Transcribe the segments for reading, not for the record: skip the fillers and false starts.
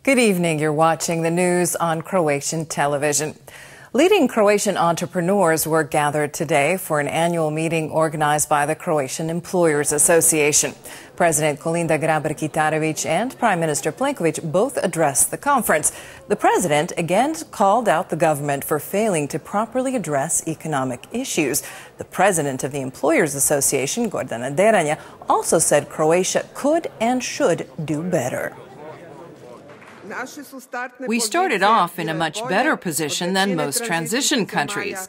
Good evening. You're watching the news on Croatian television. Leading Croatian entrepreneurs were gathered today for an annual meeting organized by the Croatian Employers Association. President Kolinda Grabar-Kitarović and Prime Minister Plenković both addressed the conference. The president again called out the government for failing to properly address economic issues. The president of the Employers Association, Gordana Deranja, also said Croatia could and should do better. We started off in a much better position than most transition countries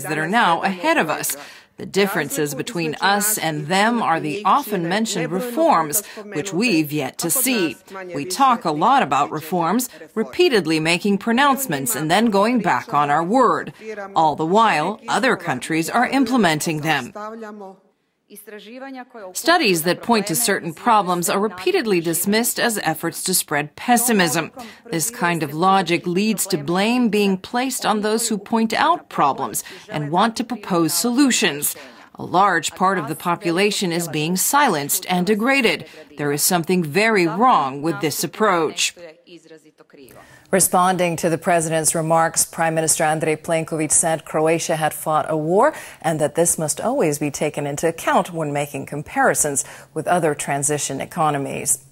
that are now ahead of us. The differences between us and them are the often mentioned reforms, which we've yet to see. We talk a lot about reforms, repeatedly making pronouncements and then going back on our word. All the while, other countries are implementing them. Studies that point to certain problems are repeatedly dismissed as efforts to spread pessimism. This kind of logic leads to blame being placed on those who point out problems and want to propose solutions. A large part of the population is being silenced and degraded. There is something very wrong with this approach. Responding to the president's remarks, Prime Minister Andrej Plenković said Croatia had fought a war and that this must always be taken into account when making comparisons with other transition economies.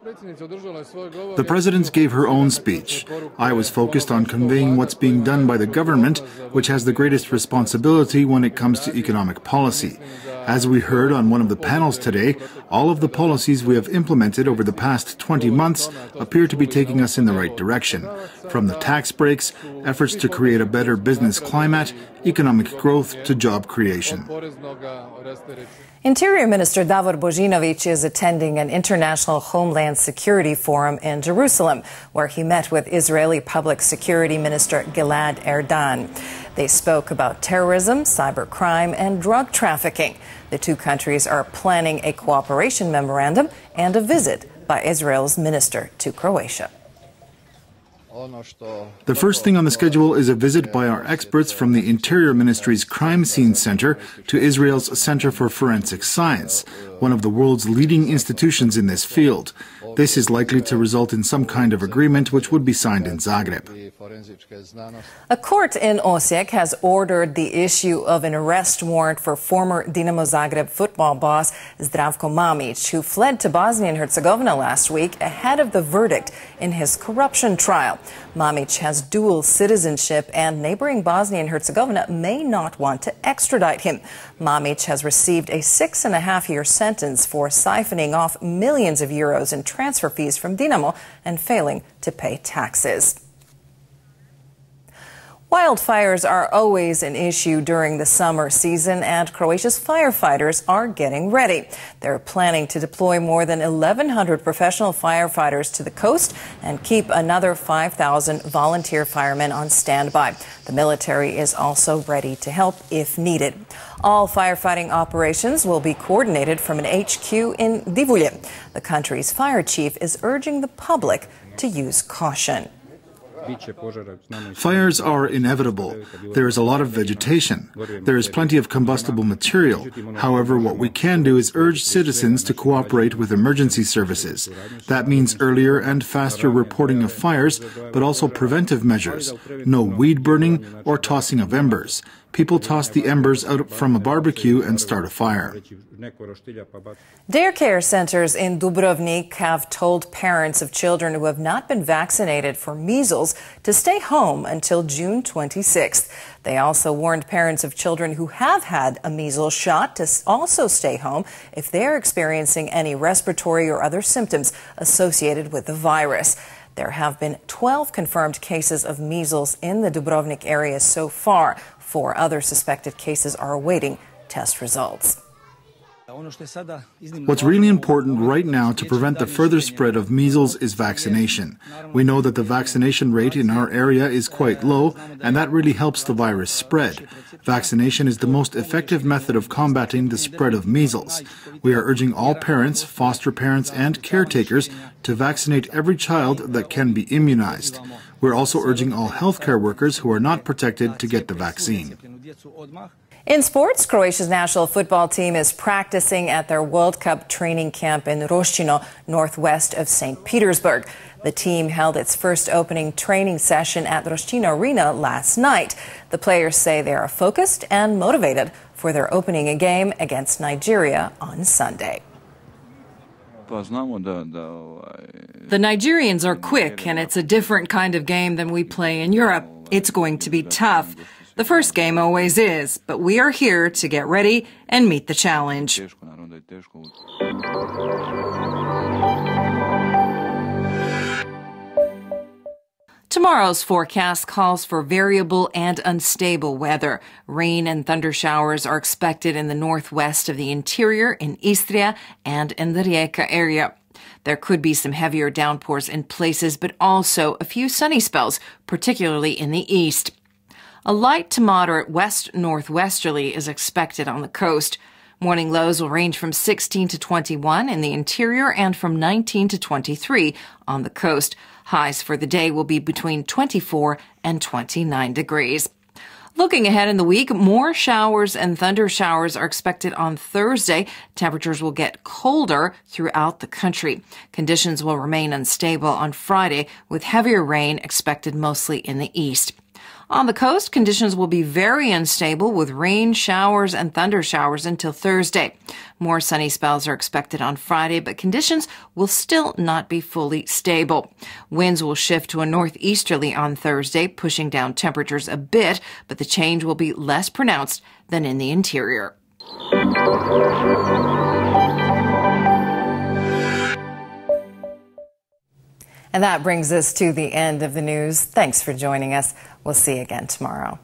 The president gave her own speech. I was focused on conveying what's being done by the government, which has the greatest responsibility when it comes to economic policy. As we heard on one of the panels today, all of the policies we have implemented over the past 20 months appear to be taking us in the right direction. From the tax breaks, efforts to create a better business climate, economic growth to job creation. Interior Minister Davor Božinović is attending an international Homeland Security Forum in Jerusalem, where he met with Israeli Public Security Minister Gilad Erdan. They spoke about terrorism, cybercrime, and drug trafficking. The two countries are planning a cooperation memorandum and a visit by Israel's minister to Croatia. The first thing on the schedule is a visit by our experts from the Interior Ministry's Crime Scene Center to Israel's Center for Forensic Science, one of the world's leading institutions in this field. This is likely to result in some kind of agreement which would be signed in Zagreb. A court in Osijek has ordered the issue of an arrest warrant for former Dinamo Zagreb football boss Zdravko Mamić, who fled to Bosnia and Herzegovina last week ahead of the verdict in his corruption trial. Mamić has dual citizenship and neighboring Bosnia and Herzegovina may not want to extradite him. Mamić has received a 6.5-year sentence for siphoning off millions of euros in transfer fees from Dinamo and failing to pay taxes. Wildfires are always an issue during the summer season, and Croatia's firefighters are getting ready. They're planning to deploy more than 1,100 professional firefighters to the coast and keep another 5,000 volunteer firemen on standby. The military is also ready to help if needed. All firefighting operations will be coordinated from an HQ in Divulje. The country's fire chief is urging the public to use caution. Fires are inevitable. There is a lot of vegetation. There is plenty of combustible material. However, what we can do is urge citizens to cooperate with emergency services. That means earlier and faster reporting of fires, but also preventive measures. No weed burning or tossing of embers. People toss the embers out from a barbecue and start a fire. Daycare centers in Dubrovnik have told parents of children who have not been vaccinated for measles to stay home until June 26th. They also warned parents of children who have had a measles shot to also stay home if they are experiencing any respiratory or other symptoms associated with the virus. There have been 12 confirmed cases of measles in the Dubrovnik area so far. 4 other suspected cases are awaiting test results. What's really important right now to prevent the further spread of measles is vaccination. We know that the vaccination rate in our area is quite low, and that really helps the virus spread. Vaccination is the most effective method of combating the spread of measles. We are urging all parents, foster parents, and caretakers to vaccinate every child that can be immunized. We're also urging all healthcare workers who are not protected to get the vaccine. In sports, Croatia's national football team is practicing at their World Cup training camp in Roštilj, northwest of St. Petersburg. The team held its first opening training session at Roštilj Arena last night. The players say they are focused and motivated for their opening game against Nigeria on Sunday. The Nigerians are quick, and it's a different kind of game than we play in Europe. It's going to be tough. The first game always is, but we are here to get ready and meet the challenge. Tomorrow's forecast calls for variable and unstable weather. Rain and thunder showers are expected in the northwest of the interior, in Istria, and in the Rijeka area. There could be some heavier downpours in places, but also a few sunny spells, particularly in the east. A light to moderate west-northwesterly is expected on the coast. Morning lows will range from 16 to 21 in the interior and from 19 to 23 on the coast. Highs for the day will be between 24 and 29 degrees. Looking ahead in the week, more showers and thunder showers are expected on Thursday. Temperatures will get colder throughout the country. Conditions will remain unstable on Friday, with heavier rain expected mostly in the east. On the coast, conditions will be very unstable with rain, showers, and thunder showers until Thursday. More sunny spells are expected on Friday, but conditions will still not be fully stable. Winds will shift to a northeasterly on Thursday, pushing down temperatures a bit, but the change will be less pronounced than in the interior. And that brings us to the end of the news. Thanks for joining us. We'll see you again tomorrow.